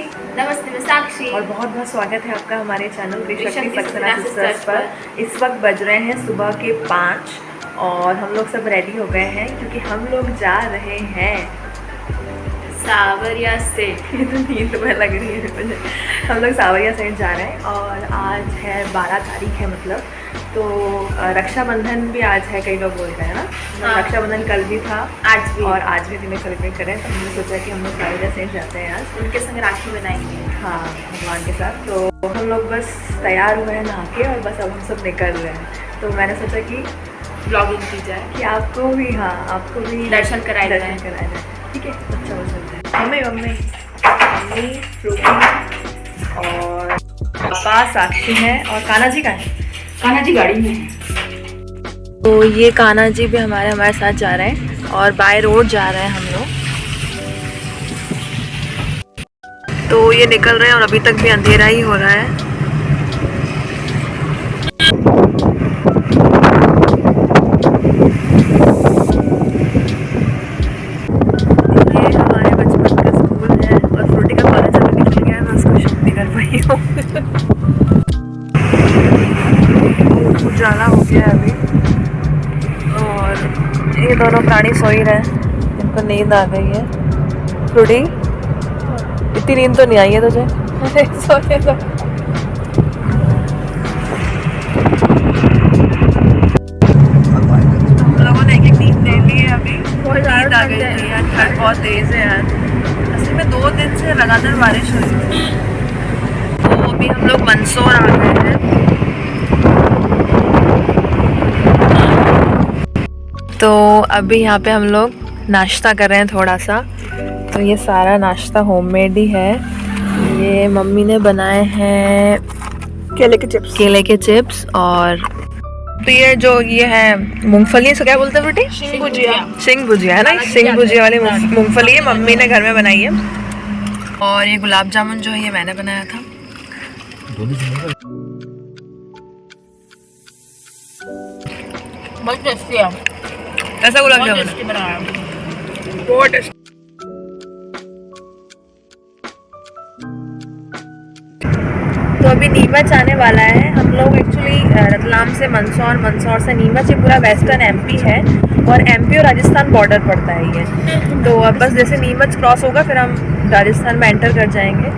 नमस्ते, मैं साक्षी और बहुत बहुत स्वागत है आपका हमारे चैनल त्रिशक्ति सक्सेना सिस्टर्स पर। इस वक्त बज रहे हैं सुबह के 5 और हम लोग सब रेडी हो गए हैं क्योंकि हम लोग जा रहे हैं सावरिया से। ये तो नींद में लग रही है मुझे। हम लोग सावरिया साइड जा रहे हैं और आज है 12 तारीख है, मतलब तो रक्षाबंधन भी आज है, कई लोग बोलते हैं ना। हाँ। रक्षाबंधन कल भी था आज भी और आज भी दिन सेलिब्रेट करें, तो हमने सोचा कि हम लोग सावरिया साइड जाते हैं आज उनके संग राखी बनाएंगे। हाँ, भगवान के साथ। तो हम लोग बस तैयार हुए हैं नहा के और बस अब हम सब निकल रहे हैं। तो मैंने सोचा कि ब्लॉगिंग की जाए कि आपको भी, हाँ आपको भी दर्शन कराए जाए। ठीक है, अच्छा हो चलता है। मम्मी फ्रूटी और पापा साक्षी है और कान्हा जी का है। कान्हा जी गाड़ी में है। तो ये कान्हा जी भी हमारे साथ जा रहे हैं और बाय रोड जा रहे हैं हम लोग। तो ये निकल रहे हैं और अभी तक भी अंधेरा ही हो रहा है। ये हमारे बचपन का स्कूल है और फ्रूटी का कॉलेज अभी निकल गया है, मैं उसको शूट नहीं कर पाई हूँ। उजाला हो गया है अभी और ये दोनों प्राणी सो ही रहे हैं, इनको नींद आ गई है। फ्रूटी, इतनी नींद तो नहीं आई है तुझे? अरे सोने दो। हम लोगों ने एक नींद ले ली है अभी, बहुत नींद आ गई है यार। ठंड बहुत तेज है यार, असल में 2 दिन से लगातार बारिश हो रही है। तो अभी हम लोग मंदसौर आ गए हैं। तो अभी यहाँ पे हम लोग नाश्ता कर रहे हैं थोड़ा सा। तो ये सारा नाश्ता होममेड ही है। ये मम्मी ने बनाए हैं केले के चिप्स और तो ये जो ये है मूंगफली, इसको क्या बोलते हैं बेटी? सिंग भुजिया है ना। सिंग भुजिया वाली मूंगफली है, मम्मी ने घर में बनाई है। और ये गुलाब जामुन जो है ये मैंने बनाया था। बहुत टेस्टी है। ऐसा गुलाब जामुन बहुत टेस्टी। तो अभी नीमच आने वाला है। हम लोग एक्चुअली रतलाम से मंदसौर से नीमच, ये पूरा वेस्टर्न एमपी है और एमपी और राजस्थान बॉर्डर पड़ता है ये। तो अब बस जैसे नीमच क्रॉस होगा फिर हम राजस्थान में एंटर कर जाएंगे।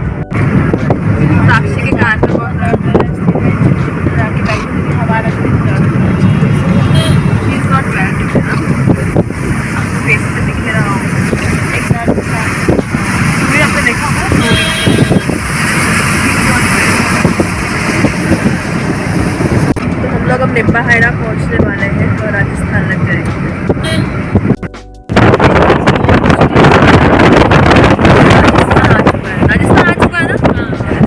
साक्षी के कान में बहुत दर्द है, अब निब्बा हायरा पहुंचने वाले हैं और राजस्थान लग जाएंगे। राजस्थान आ चुका है ना।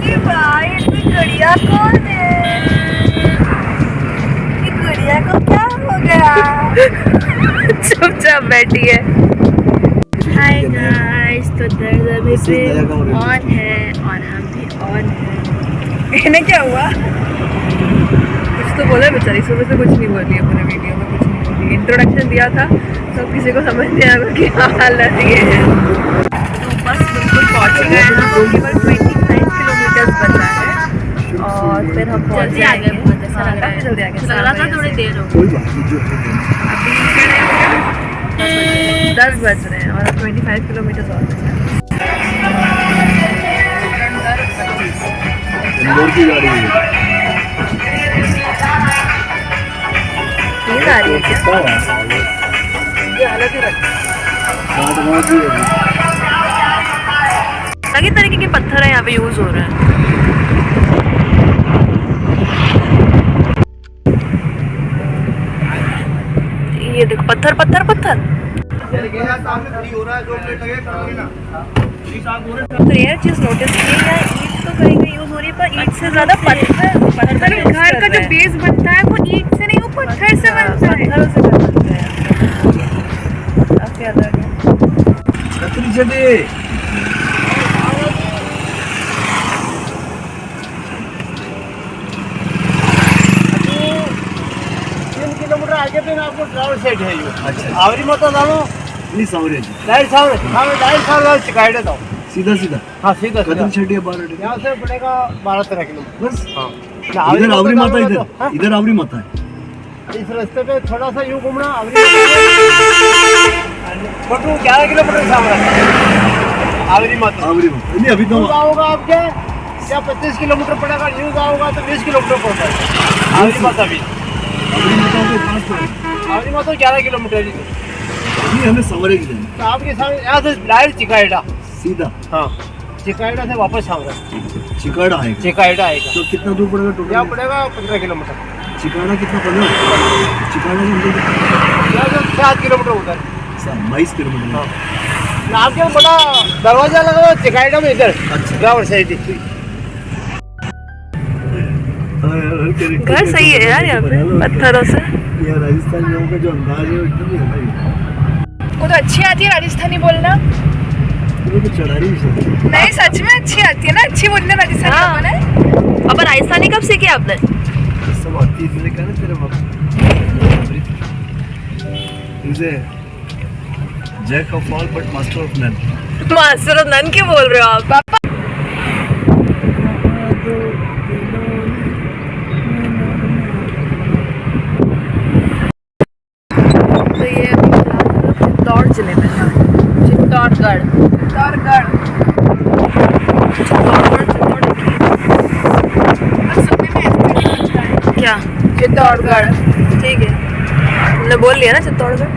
ये भाई इतनी गड़िया कौन है? ये गड़िया को क्या हो गया? चुपचाप बैठी है। हाय गाइस, तो दर्द अभी भी ऑन है और हम भी ऑन है। इन्हें क्या हुआ? तो बोला बेचारी, सुबह से कुछ नहीं बोली है, पूरे वीडियो में कुछ नहीं बोली। इंट्रोडक्शन दिया था तो किसी को समझ नहीं आया कि हाल ये है। तो बस बिल्कुल पहुंच गए हैं हम, केवल 25 किलोमीटर बचा है और फिर हम पहुंच जाएंगे। काफ़ी जल्दी आ गए, थोड़ी देर हो गई। अभी 10 बज रहे हैं और 25 किलोमीटर और बचा है। नींद आ रही है क्या? ये हालत ही अलग तरीके के पत्थर है यहाँ पे यूज हो रहे हैं। ये देखो पत्थर पत्थर पत्थर। तो ये चीज नोटिस की है, ईंट तो कहीं कहीं यूज हो रही है पर ईंट से ज्यादा पत्थर घर का जो बेस बनता है वो ईंट से नहीं, वो पत्थर से बनता है। पत्थरों से बनता है, काफी अलग है। किलोमीटर आगे पे आपको ट्रैवल सेट है ये। अच्छा, आवरी मत जानो नहीं सावरे डायरेक्ट सावरे चिकाड़े दो सीधा सीधा हाँ सीधा कदम सीधा छठी है 12 यहाँ से पड़ेगा 12-13 किलोमीटर। बस हाँ इधर आवरी माता हाँ? इधर आवरी माता है इस रास्ते पे थोड़ा सा यूं घूमना बटू 11 किलोमीटर सामने आवरी माता। आवरी माता नहीं अभी तो यूं जाओगा आपके या 25 किलोमीटर पड़ेगा, यूं जाओगा तो 20 किलोमीटर पड़ता है आवरी माता भी। आवरी माता के पास पड़ेगा आवरी माता 11 किलोमीटर ही। नहीं हमें सवरे की जाना तो आपके सामने यहाँ से डायरेक्ट चिकाएडा। सीधा हाँ चिकाएडा से वापस आऊंगा। चिकाड़ा है चिकाएडा आएगा तो कितना दूर पड़ेगा यहाँ टोटल पड़ेगा 15 किलोमीटर। चिकाड़ा कितना 15 चिकाड़ा से अंदर यहाँ से 7 किलोमीटर उधर। 22 किलोमीटर हाँ आपके बड़ा दरवाजा लगा हुआ चिकाएडा में इधर अच्छा ड्राइवर साइड। घर सही है यार यहाँ पे पत्थरों से। यार राजस्थान लोगों का जो अंदाज है वो एकदम ही अलग है को तो अच्छी आती है राजस्थानी बोलना। वो तो चढ़ाई भी सकते नहीं सच में अच्छी आती है ना, अच्छी बोलना राजस्थानी हाँ। लोगों ने। अब राजस्थानी कब सीखी आपने? सब आती है इसलिए कहना तेरे बाप इसे jack of all but master of none master of none क्यों बोल रहे हो आप? पापा तो ये चित्तौड़ जिले में है चित्तौड़गढ़। चित्तौड़गढ़ सुनने में ऐसा लगता है। क्या चित्तौड़गढ़ ठीक है हमने बोल लिया ना चित्तौड़गढ़।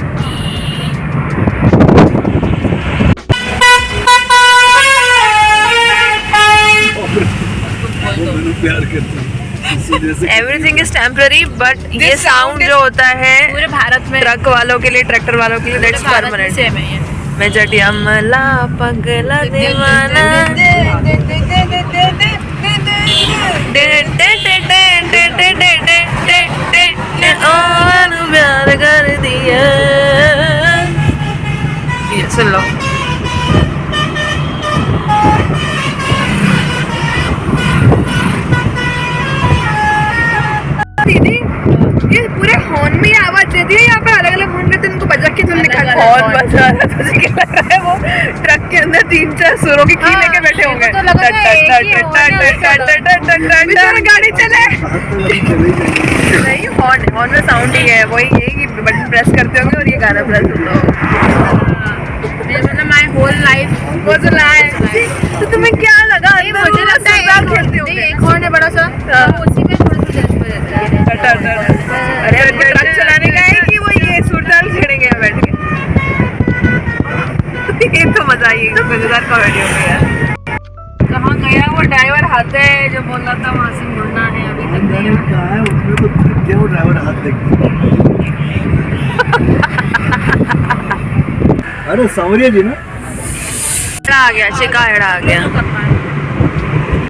मैंने प्यार करती हूँ इसीलिए से एवरीथिंग इज टेम्पररी बट ये This साउंड sound जो होता है पूरे भारत में ट्रक वालों के लिए ट्रैक्टर वालों के लिए दैट्स परमानेंट। सेम है ये। मैं जटिया मला पगला दीवाना और प्यार कर दिया ये सुन लो। दीदी ये पूरे हॉर्न में ही आवाज देती है। यहाँ पे अलग अलग हॉर्न रहते हैं, उनको बजा के तुम निकाल कौन बजा रहा है तुझे क्या लग रहा है वो ट्रक के अंदर 3-4 सुरों की की लेके बैठे होंगे। तो लगा था गाड़ी चले नहीं हॉर्न हॉर्न में साउंड ही है वही है कि बटन प्रेस करते होंगे और ये गाना प्रेस होता होगा। मतलब माय होल लाइफ वो जो लाए तो तुम्हें क्या लगा? मुझे लगता है एक हॉर्न है बड़ा सा उसी में थोड़ा सा जज हो जाता है। अरे ट्रक चलाने का है कि वो ये सुरताल छेड़ेंगे यहाँ बैठ के ये तो मजा आई मजेदार कॉमेडी हो गया। कहाँ गया वो ड्राइवर हाथ है जो बोल रहा था वहाँ से मुड़ना है अभी तक नहीं आया। कहा है उसमें तो क्या वो ड्राइवर हाथ देखते अरे सांवरिया जी ना आ गया चिकाएड़ा आ गया।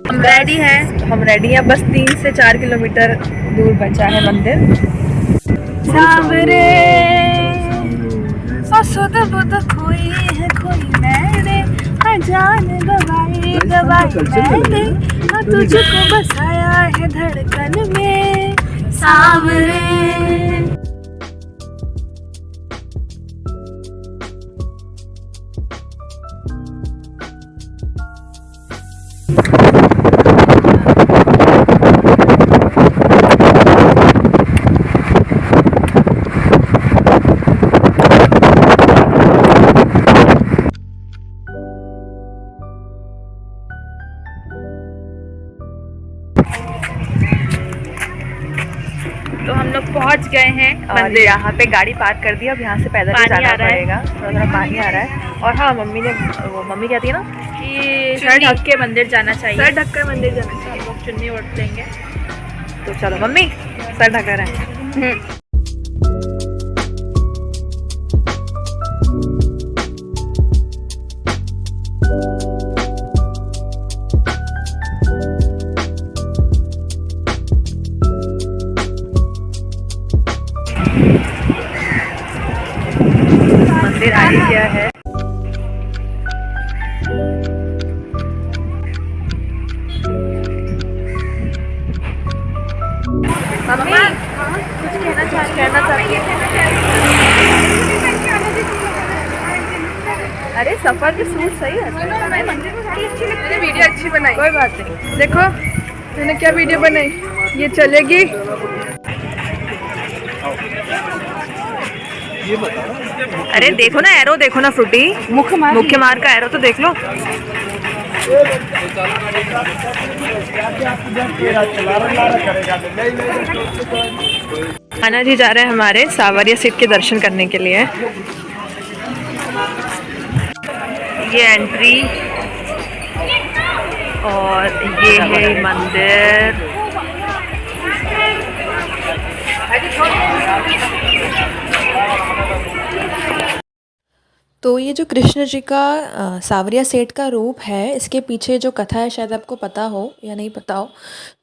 हम रेडी हैं हम रेडी हैं बस 3 से 4 किलोमीटर दूर बचा है मंदिर। सावरे सुध बुध खोई है खोई मैंने अजान गवाई मैंने तुझको बसाया है धड़कन में सावरे। तो हम लोग पहुंच गए हैं और यहाँ पे गाड़ी पार्क कर दिया। अब यहाँ से पैदल ही जाना पड़ेगा। थोड़ा थोड़ा पानी आ रहा है और हाँ मम्मी ने वो मम्मी कहती है ना कि सर ढक के मंदिर जाना चाहिए। सर ढक कर मंदिर जाना चाहिए। हम लोग चुन्नी ओढ़ लेंगे तो चलो मम्मी सर ढका रहे हैं। मंदिर आ गया है। मम्मी कुछ कहना चाहती है? अरे सफर के सूट सही है। वीडियो अच्छी बनाई। कोई बात नहीं। देखो मैंने क्या वीडियो बनाई, ये चलेगी। अरे देखो ना एरो, देखो ना फ्रूटी, मुख्य मार्ग का एरो तो देख लो। आना जी जा रहे हैं हमारे सावरिया सीट के दर्शन करने के लिए। ये एंट्री और ये है मंदिर। तो ये जो कृष्ण जी का सावरिया सेठ का रूप है, इसके पीछे जो कथा है शायद आपको पता हो या नहीं पता हो।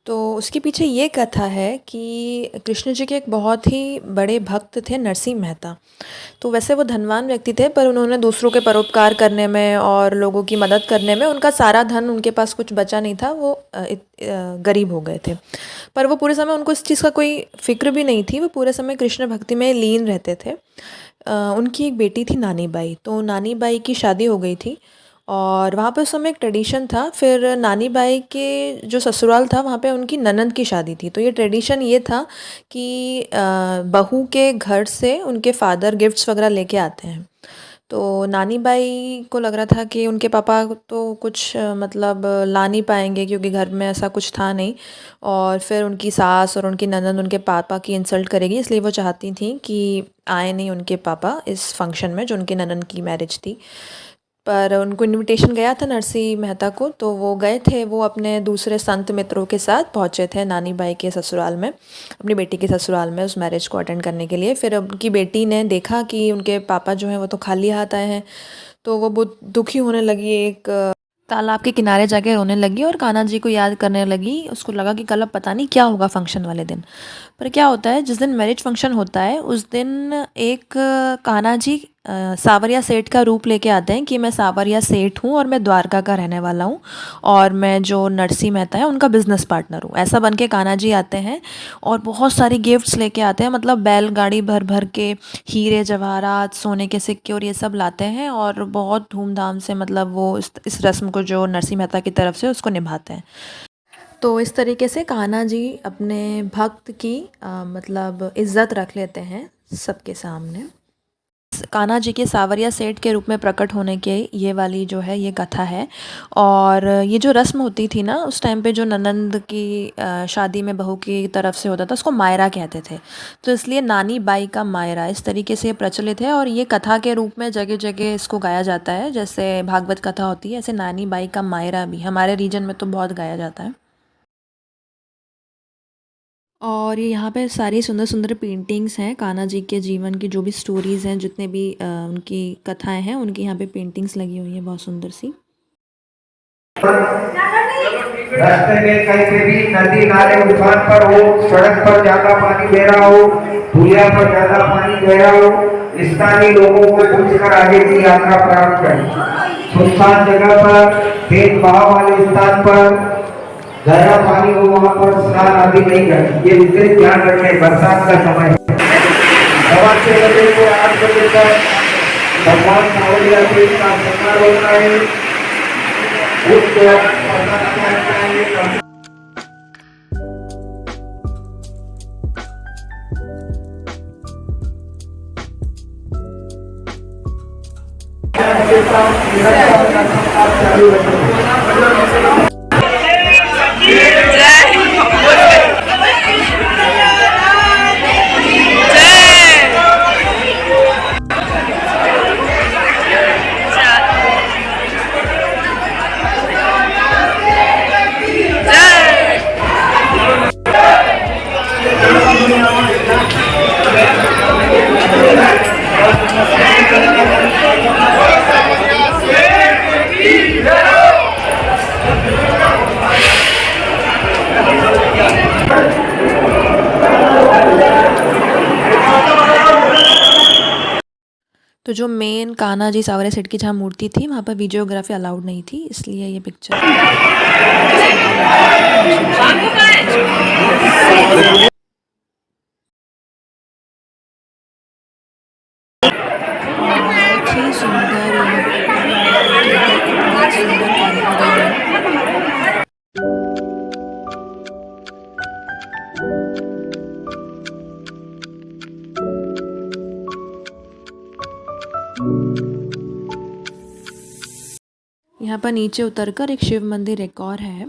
तो उसके पीछे ये कथा है कि कृष्ण जी के एक बहुत ही बड़े भक्त थे नरसिंह मेहता। तो वैसे वो धनवान व्यक्ति थे, पर उन्होंने दूसरों के परोपकार करने में और लोगों की मदद करने में उनका सारा धन, उनके पास कुछ बचा नहीं था, वो गरीब हो गए थे। पर वो पूरे समय, उनको इस चीज़ का कोई फिक्र भी नहीं थी, वो पूरे समय कृष्ण भक्ति में लीन रहते थे। उनकी एक बेटी थी नानी बाई। तो नानी बाई की शादी हो गई थी और वहाँ पे उस समय एक ट्रेडिशन था। फिर नानी बाई के जो ससुराल था वहाँ पे उनकी ननंद की शादी थी। तो ये ट्रेडिशन ये था कि बहू के घर से उनके फादर गिफ्ट्स वगैरह लेके आते हैं। तो नानी बाई को लग रहा था कि उनके पापा तो कुछ मतलब ला नहीं पाएंगे, क्योंकि घर में ऐसा कुछ था नहीं, और फिर उनकी सास और उनकी ननंद उनके पापा की इंसल्ट करेगी, इसलिए वो चाहती थी कि आए नहीं उनके पापा इस फंक्शन में जो उनकी ननंद की मैरिज थी। पर उनको इनविटेशन गया था नरसिंह मेहता को, तो वो गए थे। वो अपने दूसरे संत मित्रों के साथ पहुँचे थे नानी बाई के ससुराल में, अपनी बेटी के ससुराल में उस मैरिज को अटेंड करने के लिए। फिर उनकी बेटी ने देखा कि उनके पापा जो हैं वो तो खाली हाथ आए हैं, तो वो बहुत दुखी होने लगी। एक तालाब के किनारे जाके रोने लगी और कान्हा जी को याद करने लगी। उसको लगा कि कल अब पता नहीं क्या होगा फंक्शन वाले दिन। पर क्या होता है, जिस दिन मैरिज फंक्शन होता है उस दिन एक कान्हा जी सावरिया सेठ का रूप लेके आते हैं कि मैं सावरिया सेठ हूँ और मैं द्वारका का रहने वाला हूँ और मैं जो नरसिंह मेहता है उनका बिजनेस पार्टनर हूँ। ऐसा बन के कान्हा जी आते हैं और बहुत सारी गिफ्ट्स लेके आते हैं, मतलब बैलगाड़ी भर भर के हीरे जवाहरात, सोने के सिक्के और ये सब लाते हैं, और बहुत धूमधाम से मतलब वो इस रस्म को जो नरसिंह मेहता की तरफ से उसको निभाते हैं। तो इस तरीके से कान्हा जी अपने भक्त की मतलब इज़्ज़त रख लेते हैं सबके सामने। कान्हा जी के सावरिया सेठ के रूप में प्रकट होने के ये वाली जो है ये कथा है। और ये जो रस्म होती थी ना उस टाइम पे, जो ननंद की शादी में बहू की तरफ से होता था, उसको मायरा कहते थे। तो इसलिए नानी बाई का मायरा इस तरीके से प्रचलित है, और ये कथा के रूप में जगह जगह इसको गाया जाता है। जैसे भागवत कथा होती है, ऐसे नानी बाई का मायरा भी हमारे रीजन में तो बहुत गाया जाता है। और ये यहाँ पे सारी सुंदर सुंदर पेंटिंग्स हैं कान्हा जी के जीवन की, जो भी स्टोरीज़ हैं, जितने भी उनकी कथाएं हैं, उनकी यहाँ पे पेंटिंग्स लगी हुई हैं बहुत सुंदर सी। रास्ते में कहीं पे भी नदी नाले उफान पर हो, सड़क पर ज्यादा पानी बह रहा हो, पुलिया पर ज्यादा पानी बह रहा हो, स्थानीय लोगों को पूछकर आगे की यात्रा प्रारंभ करें। सुनसान जगह पर, तेज बहाव वाले स्थान पर गहरा पानी हो, वहाँ पर स्नान आदि नहीं करें। ये विशेष ध्यान रखें, बरसात का समय है। 7 बजे से 8 बजे तक भगवान सावरिया सेठ का सम्मान होता है। तो जो मेन कान्हा जी सावरिया सेठ की जहाँ मूर्ति थी वहाँ पर वीडियोग्राफी अलाउड नहीं थी, इसलिए ये पिक्चर बहुत ही सुंदर पर नीचे उतरकर एक शिव मंदिर एक और है।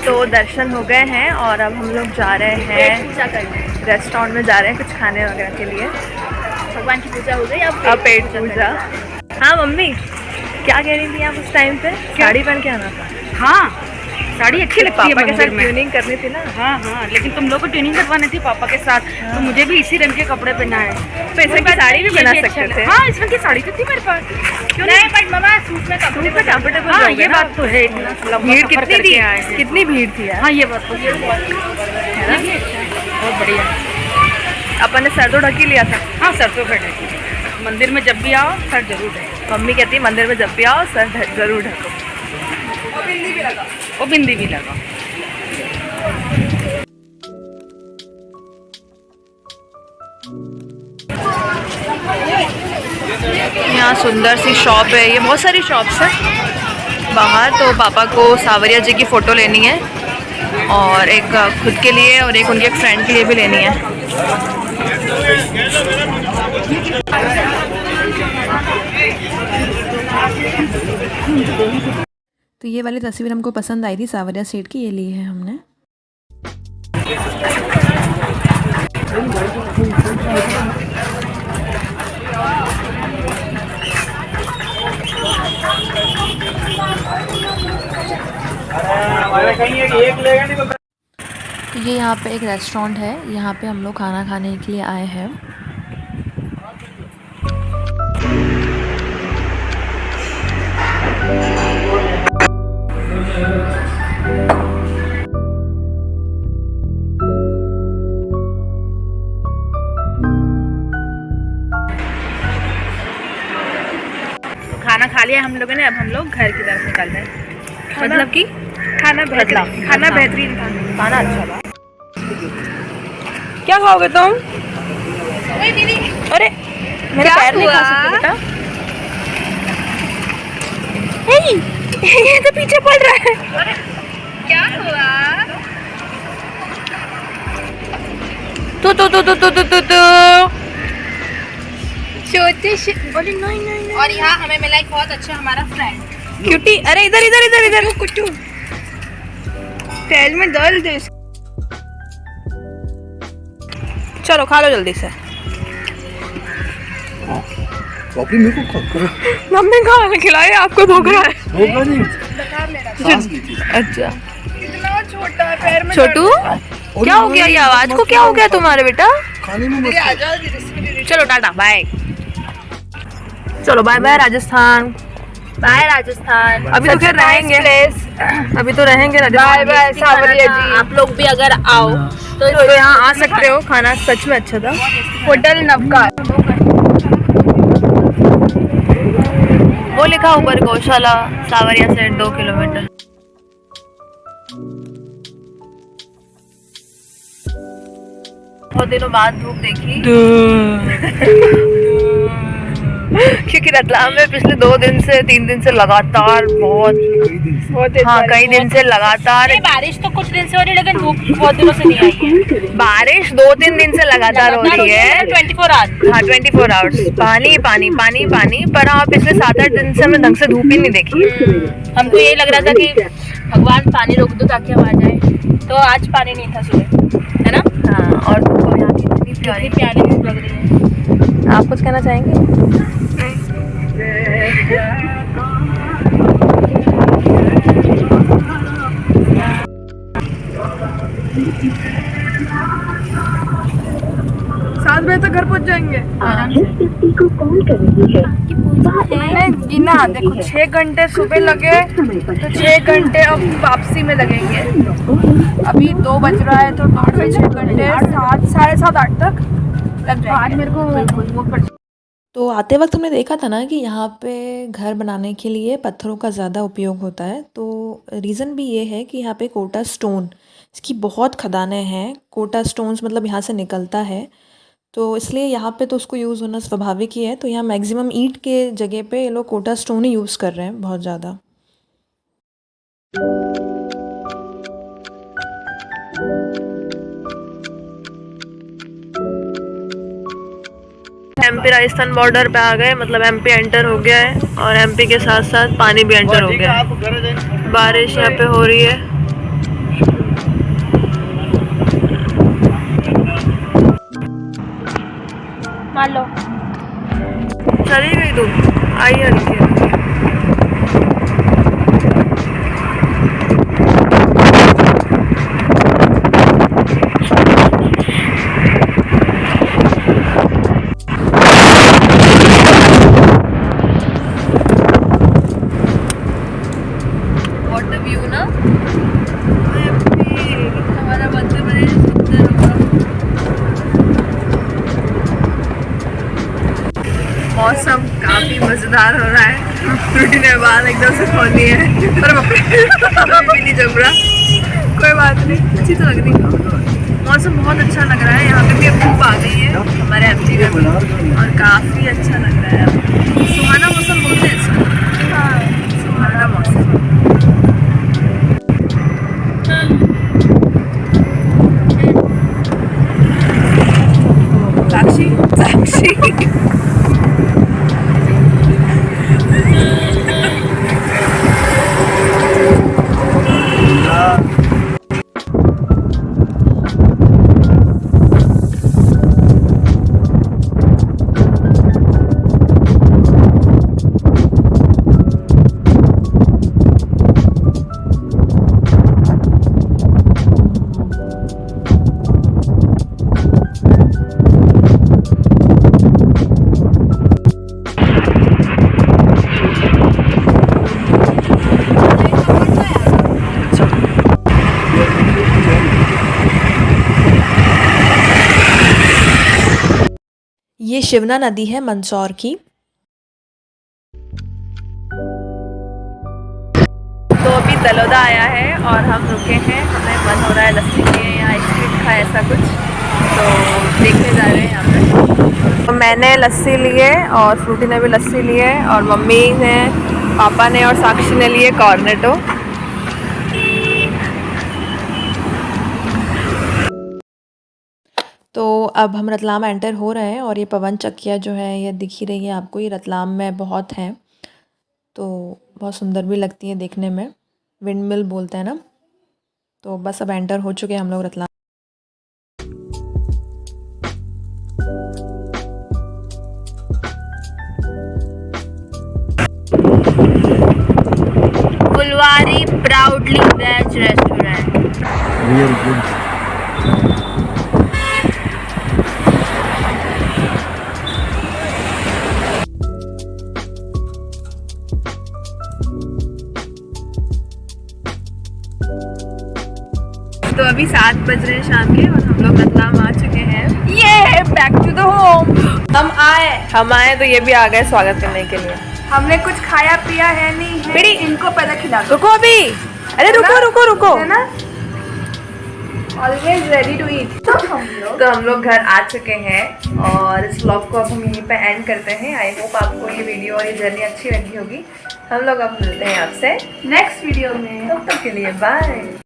तो दर्शन हो गए हैं और अब हम लोग जा रहे हैं रेस्टोरेंट में, जा रहे हैं कुछ खाने वगैरह के लिए। भगवान की पूजा हो गई, अब पेट पूजा। हाँ मम्मी, क्या कह रही थी आप उस टाइम पे? साड़ी पहन के आना था। हाँ साड़ी अच्छी लगती है, पापा के साथ मंदिर में। ट्यूनिंग करनी थी ना। हाँ हाँ, लेकिन तुम लोग को ट्यूनिंग करवानी थी पापा के साथ, तो मुझे भी इसी रंग के कपड़े पहना है। तो इसमें की साड़ी भी बना सकते थे। हाँ, इस रंग की साड़ी तो थी मेरे पास। क्यों नहीं? बट मम्मा सूट में कंफर्टेबल। हाँ ये बात तो है, इतना लंबा भीड़ सफर कितनी करके थी? आए हैं। कितनी भीड़ थी यार। हाँ ये बात तो है, बहुत बढ़िया। अपन ने सर तो ढक ही लिया था। हाँ सर तो ढके, मंदिर में जब भी आओ सर जरूर ढके। मम्मी कहती है मंदिर में जब भी आओ सर जरूर ढको। वो बिंदी भी लगा। यहाँ सुंदर सी शॉप है, ये बहुत सारी शॉप्स है बाहर। तो पापा को सावरिया जी की फ़ोटो लेनी है और एक खुद के लिए और एक उनके एक फ्रेंड के लिए भी लेनी है। तो ये वाली तस्वीर हमको पसंद आई थी सावरिया सेठ की, ये ली है हमने। तो ये यहाँ पे एक रेस्टोरेंट है, यहाँ पे हम लोग खाना खाने के लिए आए हैं। खाना खा लिया हम लोगों ने, अब हम लोग घर की तरफ निकल रहे हैं। मतलब कि खाना बेहतरीन था, खाना अच्छा था। क्या खाओगे तुम? अरे मेरा पैर नहीं खा सकते बेटा। ये तो पीछे पड़ रहा है। क्या हुआ? छोटे से अरे नहीं और यहाँ हमें मिला एक बहुत अच्छा हमारा फ्रेंड। क्यूटी। अरे इधर इधर इधर इधर कुट्टू तेल में डाल दे। चलो खा लो जल्दी से। कॉफी मेरे को करो। मम्मी खाना खिलाए आपको भूख रहा है। होगा नहीं। सांस ली थी। अच्छा इतना छोटा है पैर में। छोटू क्या हो गया? ये आवाज को क्या हो गया तुम्हारे बेटा? खाने में मस्त। चलो टाटा बाय। चलो bye bye Rajasthan. Bye Rajasthan. अभी तो खैर रहेंगे, अभी तो रहेंगे बाय राजस्थान। बाय सावरिया जी। आप लोग भी अगर आओ तो यहाँ आ सकते हो। खाना सच में अच्छा था। होटल नवकार। वो लिखा ऊपर गौशाला सावरिया से 2 किलोमीटर। बहुत दिनों बाद धूप देखी क्योंकि रतलाम में पिछले 2 दिन से 3 दिन से लगातार बहुत हाँ कई दिन से लगातार बारिश तो कुछ दिन से हो रही है, लेकिन धूप बहुत दिनों से नहीं आई है। बारिश 2-3 दिन से लगातार हो रही है। 24 आवर्स। हाँ 24 आवर्स पानी पानी पानी पानी। पर हाँ पिछले 7-8 दिन से हमें ढंग से धूप ही नहीं देखी। हमको ये लग रहा था कि भगवान पानी रोक दो ताकि हम आ जाए, तो आज पानी नहीं था सुबह, है ना। हाँ और तुमको यहाँ की इतनी प्यारी धूप लग रही है। आप कुछ कहना चाहेंगे? सात बजे तक घर पहुंच जाएंगे। मैंने गिना, देखो 6 घंटे सुबह लगे तो 6 घंटे अब वापसी में लगेंगे। अभी 2 बज रहा है तो 2 से 6 घंटे 7 साढ़े 7 8 तक लग जाएंगे। मेरे को तो आते वक्त हमने देखा था ना कि यहाँ पे घर बनाने के लिए पत्थरों का ज़्यादा उपयोग होता है। तो रीज़न भी ये है कि यहाँ पे कोटा स्टोन, इसकी बहुत खदानें हैं। कोटा स्टोन्स मतलब यहाँ से निकलता है, तो इसलिए यहाँ पे तो उसको यूज़ होना स्वाभाविक ही है। तो यहाँ मैक्सिमम ईंट के जगह पे ये लोग कोटा स्टोन ही यूज़ कर रहे हैं बहुत ज़्यादा। एमपी राजस्थान बॉर्डर पे आ गए, मतलब एमपी एंटर हो गया है और एमपी के साथ साथ पानी भी एंटर हो गया है। बारिश यहाँ पे हो रही है। मान लो चली गई धूप, आई है रुकी। मौसम काफी मजेदार हो रहा है। फ्रूटी ने बाल एकदम से खोली है पर अभी नहीं जम रहा। कोई बात नहीं, अच्छी तो लग रही है। मौसम बहुत अच्छा लग रहा है। यहाँ पे भी अब धूप आ गई है हमारे एमपी में और काफी अच्छा लग रहा है। सुहाना मौसम बोलते हैं इसको। हाँ सुहाना मौसम। साक्षी साक्षी ये शिवना नदी है मंदसौर की। तो अभी तलोदा आया है और हम रुके हैं। हमें मन हो रहा है लस्सी पिए या आइसक्रीम खाए, ऐसा कुछ। तो देखने जा रहे हैं यहाँ पे। तो मैंने लस्सी लिए और फ्रूटी ने भी लस्सी लिए और मम्मी ने, पापा ने और साक्षी ने लिए कॉर्नेटो। तो अब हम रतलाम एंटर हो रहे हैं और ये पवन चक्कियाँ जो है ये दिख ही रही है आपको, ये रतलाम में बहुत हैं, तो बहुत सुंदर भी लगती हैं देखने में, विंड मिल बोलते हैं ना। तो बस अब एंटर हो चुके हैं हम लोग Ratlam. Phulwari proudly veg restaurant. Real good. तो अभी 7 बज रहे हैं शाम के और हम लोग रतलाम आ चुके हैं। ये बैक टू द होम। हम आए तो ये भी आ गए स्वागत करने के लिए। हमने कुछ खाया पिया है नहीं है। बेटी इनको पहले खिला दो। रुको अभी, अरे रुको है ना, ऑलवेज रेडी टू ईट। तो हम लोग घर आ चुके हैं और इस व्लॉग को अब हम यहीं पे एंड करते हैं। आई होप आपको ये वीडियो और ये जर्नी अच्छी लगी होगी। हम लोग अब मिलते हैं आपसे नेक्स्ट वीडियो में, तब तक के लिए बाय।